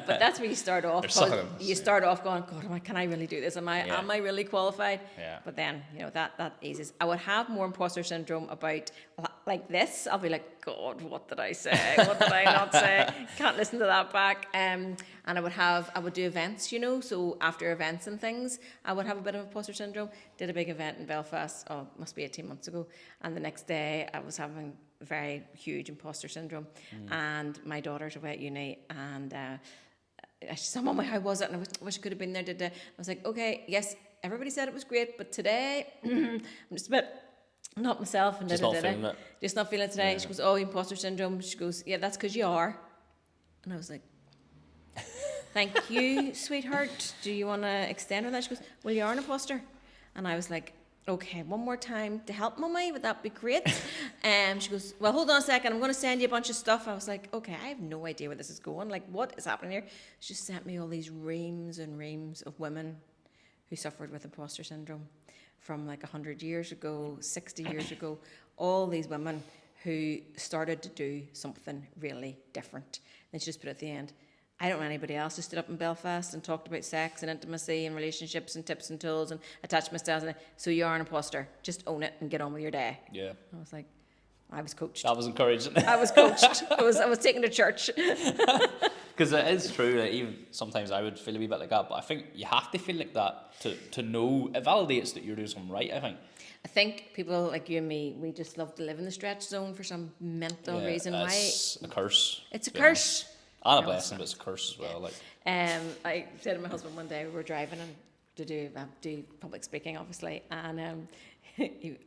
that's where you start off. You start off going, God, can I really do this? Am I really qualified? Yeah. But then, that eases. I would have more imposter syndrome about like this. I'll be like, God, what did I say? What did I not say? Can't listen to that back. And I would do events, so after events and things, I would have a bit of imposter syndrome. Did a big event in Belfast, must be 18 months ago. And the next day I was having very huge imposter syndrome. And my daughter's away at uni, and she's like, Mummy, how was it? And I wish I could have been there today. I was like, okay, yes, everybody said it was great, but today I'm just a bit not myself. And just not feeling it. Just not feeling it today. Yeah. She goes, imposter syndrome. She goes, yeah, that's because you are. And I was like, thank you, sweetheart. Do you want to extend on that? She goes, well, you are an imposter. And I was like, okay, one more time to help Mummy, would that be great? She goes, well, hold on a second, I'm going to send you a bunch of stuff. I was like, okay, I have no idea where this is going. Like, what is happening here? She just sent me all these reams and reams of women who suffered with imposter syndrome. from like 100 years ago, 60 years ago, all these women who started to do something really different. And she just put at the end, I don't know anybody else who stood up in Belfast and talked about sex and intimacy and relationships and tips and tools and attachment styles. So you are an imposter. Just own it and get on with your day. Yeah. I was like, I was coached. That was encouraging. I was coached. I was taken to church. Because it is true that even sometimes I would feel a wee bit like that, but I think you have to feel like that to know. It validates that you're doing something right, I think. I think people like you and me, we just love to live in the stretch zone for some mental reason. It's a curse. It's a curse. And a blessing, but it's a curse as well. Like, I said to my husband one day, we were driving and to do public speaking, obviously, and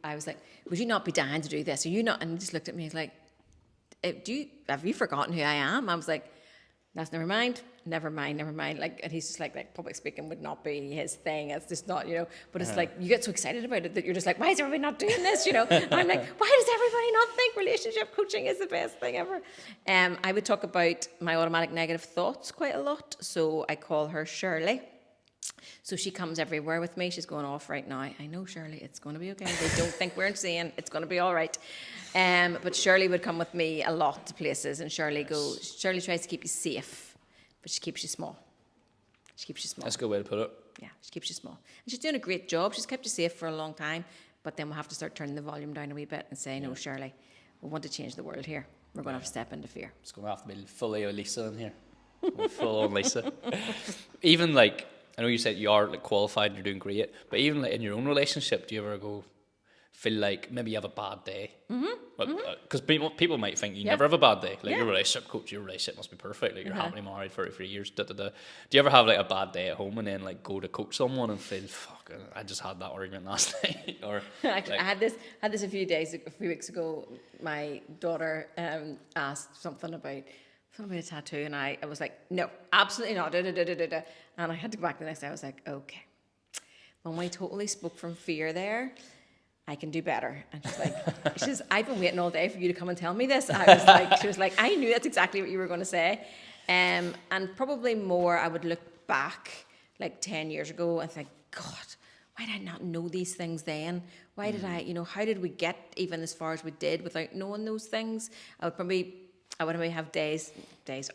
I was like, "Would you not be dying to do this? Are you not?" And he just looked at me. He's like, "Have you forgotten who I am?" I was like, "That's never mind. Like, and he's just like public speaking would not be his thing. It's just not, But it's like you get so excited about it that you're just like, why is everybody not doing this? And I'm like, why does everybody not think relationship coaching is the best thing ever? I would talk about my automatic negative thoughts quite a lot. So I call her Shirley. So she comes everywhere with me. She's going off right now. I know, Shirley, it's going to be okay. They don't think we're insane. It's going to be all right. But Shirley would come with me a lot to places, and Shirley tries to keep you safe, but she keeps you small. That's a good way to put it. Yeah, she keeps you small. And she's doing a great job. She's kept you safe for a long time, but then we'll have to start turning the volume down a wee bit and say, no, Shirley, we want to change the world here. We're going to have to step into fear. It's going to have to be fully Lisa in here. Full on Lisa. Even like, I know you said you are like qualified and you're doing great, but even like in your own relationship, do you ever feel like maybe you have a bad day? Because people might think you never have a bad day. Like your relationship coach, your relationship must be perfect. Like you're happily married for 3 years. Do you ever have like a bad day at home and then like go to coach someone and feel, fuck, I just had that argument last night? Or actually, I had this a few weeks ago. My daughter asked something about a tattoo, and I was like, no, absolutely not. And I had to go back the next day. I was like, okay, when we totally spoke from fear there, I can do better. And she says, I've been waiting all day for you to come and tell me this. She was like, I knew that's exactly what you were going to say. And probably more, I would look back like 10 years ago and think, God, why did I not know these things then? Why did I, how did we get even as far as we did without knowing those things? I would probably have days,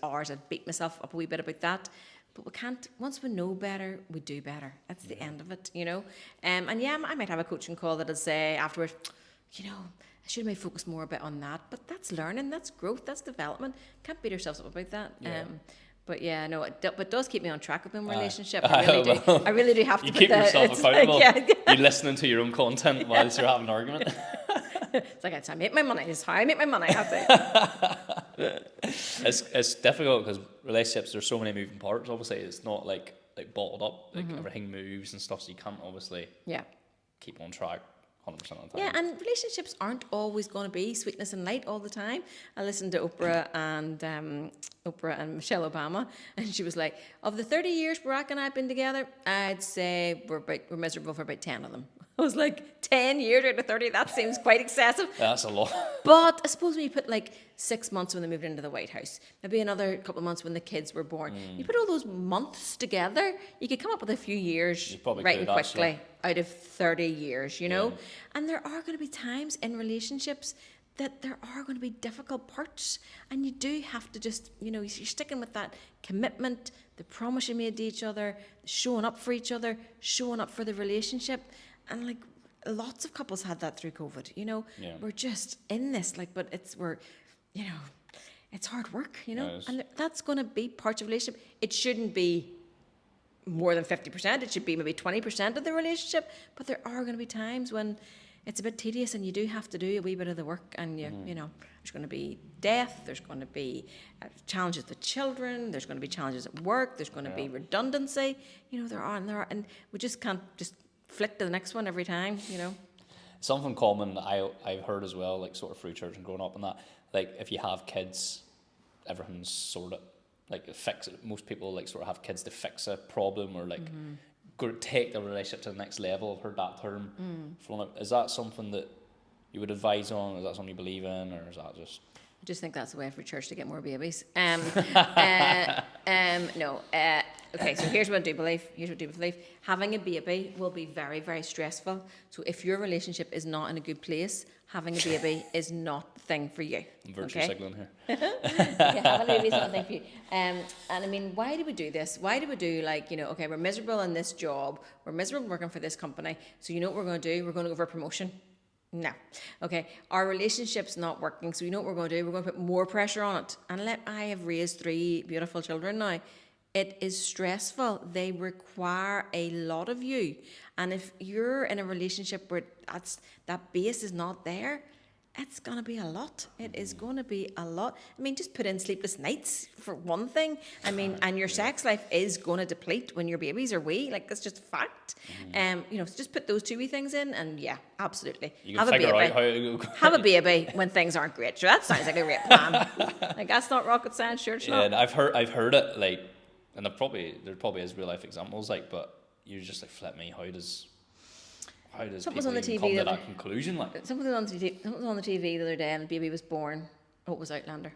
hours, I'd beat myself up a wee bit about that. But we can't, once we know better, we do better. That's the end of it, And yeah, I might have a coaching call that'll say afterwards, I should have made focus more a bit on that. But that's learning, that's growth, that's development. Can't beat ourselves up about that. Yeah. But yeah, no, it does keep me on track with my relationship. I really do have to. You keep yourself accountable. You're listening to your own content whilst you're having an argument. It's like, that's how I make my money. It's how I make my money. I have to. It's difficult because relationships, there's so many moving parts. Obviously, it's not like bottled up. Like everything moves and stuff, so you can't obviously keep on track 100% of the time. Yeah, and relationships aren't always going to be sweetness and light all the time. I listened to Oprah and Michelle Obama, and she was like, of the 30 years Barack and I have been together, I'd say we're miserable for about 10 of them. I was like, 10 years out of 30, that seems quite excessive. That's a lot. But I suppose when you put like 6 months when they moved into the White House, maybe another couple of months when the kids were born, you put all those months together, you could come up with a few years right and quickly out of 30 years, And there are going to be times in relationships that there are going to be difficult parts, and you do have to just, you're sticking with that commitment, the promise you made to each other, showing up for each other, showing up for the relationship. And like lots of couples had that through COVID, we're just in this, but it's hard work, and that's going to be parts of a relationship. It shouldn't be more than 50%. It should be maybe 20% of the relationship, but there are going to be times when it's a bit tedious and you do have to do a wee bit of the work, and there's going to be death, there's going to be challenges with children, there's going to be challenges at work, there's going to be redundancy, there are, and we just can't just flick to the next one every time, Something common that I've heard as well, like sort of through church and growing up and that, like if you have kids, everything's sorted. Like fix it. Most people like sort of have kids to fix a problem or like go take the relationship to the next level. I've heard that term. Is that something that you would advise on? Is that something you believe in, or is that just? I just think that's a way for church to get more babies. No, Okay, so here's what I do believe. Having a baby will be very, very stressful. So if your relationship is not in a good place, having a baby is not the thing for you. I'm virtue signaling here. Okay, having a baby is not the thing for you. And I mean, why do we do this? Why do we do okay, we're miserable in this job. We're miserable working for this company. So you know what we're going to do? We're going to go for a promotion. No. Okay. Our relationship's not working. So you know what we're going to do? We're going to put more pressure on it. And I have raised 3 beautiful children now. It is stressful. They require a lot of you. And if you're in a relationship where that base is not there, it's going to be a lot. It is going to be a lot. I mean, just put in sleepless nights for one thing. I mean, and your sex life is going to deplete when your babies are wee. Like, that's just a fact. So just put those 2 wee things in and yeah, absolutely. You can figure out how to go. Have a baby when things aren't great. Sure, that sounds like a great plan. Like, that's not rocket science, sure it's not. Yeah, and I've heard it, like, and there probably is real life examples, like, but you're just like, flip me, how does Something people on the even TV come to that conclusion? Like, something was on the TV the other day, and the baby was born. Oh, it was Outlander,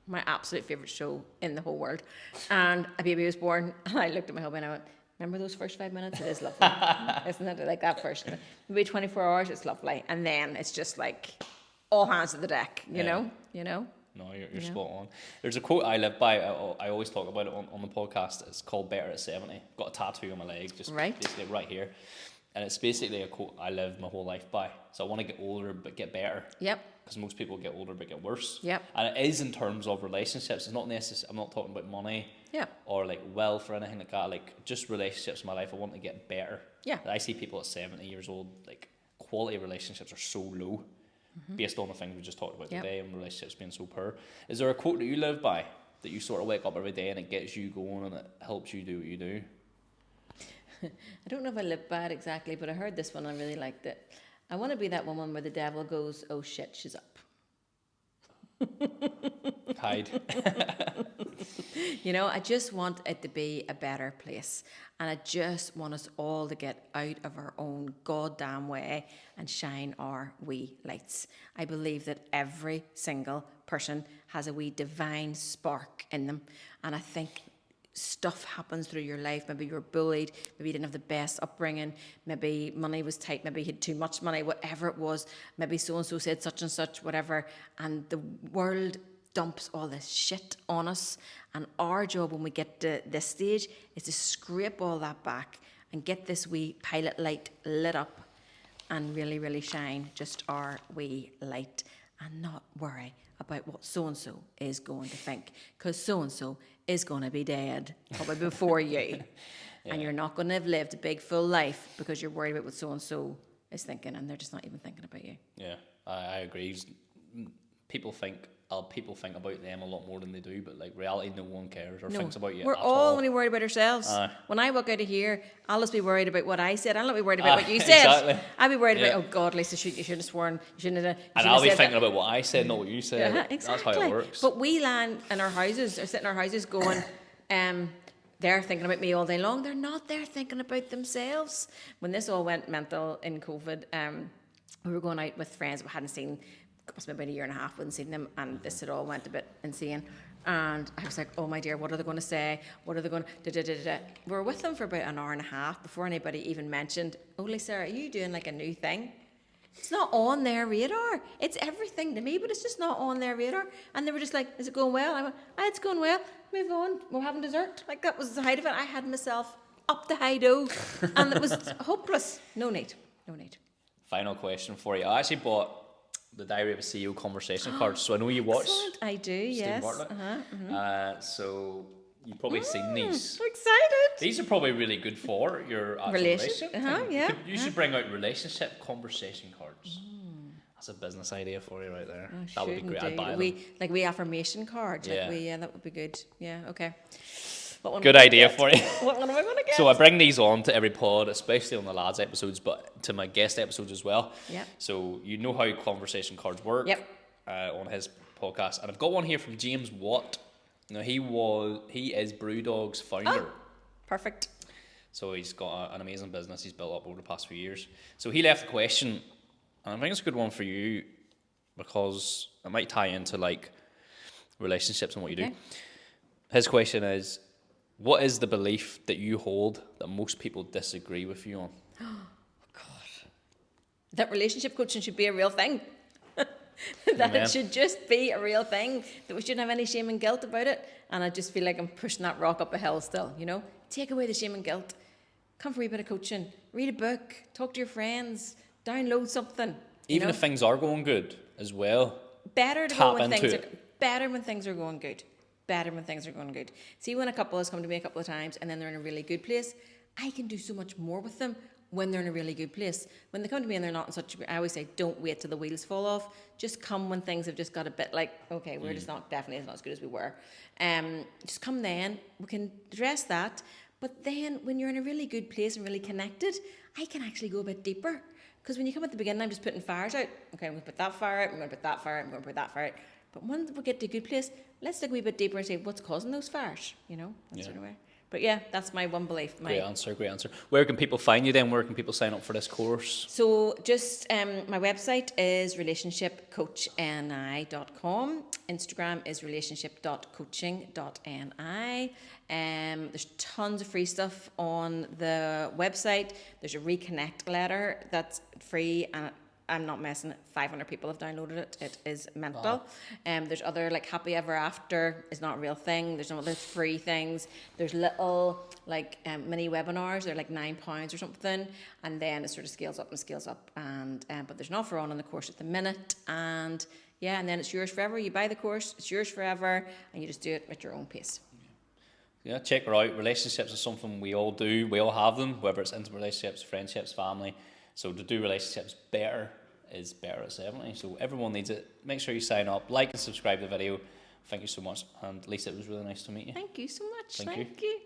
my absolute favourite show in the whole world. And a baby was born, and I looked at my husband and I went, remember those first 5 minutes? It is lovely. Isn't it? Like that first, maybe 24 hours, it's lovely. And then it's just like all hands to the deck, you know? No, you're spot on. There's a quote I live by. I always talk about it on the podcast. It's called "Better at 70." Got a tattoo on my leg, just basically right here. And it's basically a quote I live my whole life by. So I want to get older but get better. Yep. Because most people get older but get worse. Yep. And it is in terms of relationships. It's not necessary. I'm not talking about money. Yeah. Or like wealth or anything like that. Like just relationships in my life. I want to get better. Yeah. I see people at 70 years old, like quality of relationships are so low. Based on the things we just talked about today and relationships being so poor. Is there a quote that you live by that you sort of wake up every day and it gets you going and it helps you do what you do? I don't know if I live by it exactly, but I heard this one. I really liked it. I want to be that woman where the devil goes, oh shit, she's up. Hide. I just want it to be a better place. And I just want us all to get out of our own goddamn way and shine our wee lights. I believe that every single person has a wee divine spark in them. And I think stuff happens through your life. Maybe you're bullied, maybe you didn't have the best upbringing, maybe money was tight, maybe you had too much money, whatever it was, maybe so-and-so said such and such, whatever, and the world dumps all this shit on us, and our job when we get to this stage is to scrape all that back and get this wee pilot light lit up and really, really shine just our wee light and not worry about what so-and-so is going to think, because so-and-so is going to be dead probably before you. And you're not going to have lived a big full life because you're worried about what so-and-so is thinking, and they're just not even thinking about you. Yeah, I agree. People think about them a lot more than they do, but like reality, no one cares or thinks about you. We're all only worried about ourselves. When I walk out of here, I'll just be worried about what I said. I'll not be worried about what you said. Exactly. I'll be worried about, oh God, Lisa, you should have sworn. You shouldn't have. And I'll be thinking about what I said, not what you said. Yeah, exactly. That's how it works. But we land in our houses, or sit in our houses going, they're thinking about me all day long. They're not. They're thinking about themselves. When this all went mental in COVID, we were going out with friends we hadn't seen. It must have been about a year and a half, we hadn't seen them, and this had all went a bit insane. And I was like, oh my dear, what are they going to say? What are they going to... We were with them for about an hour and a half before anybody even mentioned, oh, Lisa, are you doing like a new thing? It's not on their radar. It's everything to me, but it's just not on their radar. And they were just like, is it going well? I went, it's going well. Move on. We're having dessert. Like, that was the height of it. I had myself up the high dough, and it was hopeless. No need. Final question for you. I actually bought the Diary of a CEO conversation cards, so I know you watch. Excellent. I do, Steve yes. Bartlett. So you've probably seen these. So excited. These are probably really good for your actual relationship. Yeah. You should bring out relationship conversation cards. That's a business idea for you right there. That would be great. I'd buy them. Like affirmation cards. Yeah, that would be good. Yeah, okay. Good idea for you. What one am I going to get? So I bring these on to every pod, especially on the lads episodes, but to my guest episodes as well. Yeah. So you know how conversation cards work. Yep. On his podcast, and I've got one here from James Watt. Now he is Brewdog's founder. Oh, perfect. So he's got an amazing business he's built up over the past few years. So he left a question, and I think it's a good one for you because it might tie into like relationships and what you do. His question is, What is the belief that you hold that most people disagree with you on? That relationship coaching should be a real thing. That Amen. it should just be a real thing, that we shouldn't have any shame and guilt about it. And I just feel like I'm pushing that rock up a hill still, you know? Take away the shame and guilt. Come for a wee bit of coaching. Read a book. Talk to your friends. Download something. Even if things are going good as well. Better to Tap go when into things it. are better when things are going good. Better when things are going good. See, when a couple has come to me a couple of times and then they're in a really good place, I can do so much more with them when they're in a really good place. When they come to me and they're not in such a, I always say, don't wait till the wheels fall off. Just come when things have just got a bit like, okay, we're just not, definitely not as good as we were. Just come then. We can address that. But then when you're in a really good place and really connected, I can actually go a bit deeper. Because when you come at the beginning, I'm just putting fires out. Okay, I'm going to put that fire out, I'm going to put that fire out, I'm going to put that fire out. But once we get to a good place, let's look a wee bit deeper and say, what's causing those fires? You know, that sort of way. But yeah, that's my one belief. Great answer. Where can people find you then? Where can people sign up for this course? So just my website is relationshipcoachni.com. Instagram is relationship.coaching.ni. There's tons of free stuff on the website. There's a reconnect letter that's free, and I'm not messing it. 500 people have downloaded it. It is mental. Wow. There's other, like, happy ever after is not a real thing. There's no other free things. There's little like mini webinars. They're like £9 or something, and then it sort of scales up and scales up. And but there's an offer on the course at the minute, and yeah, and then it's yours forever. You buy the course, it's yours forever, and you just do it at your own pace. Yeah, check her out. Relationships is something we all do. We all have them, whether it's intimate relationships, friendships, family. So to do relationships better is better at 70. So everyone needs it. Make sure you sign up, like and subscribe to the video. Thank you so much. And Lisa, it was really nice to meet you. Thank you so much. Thank you. Thank you.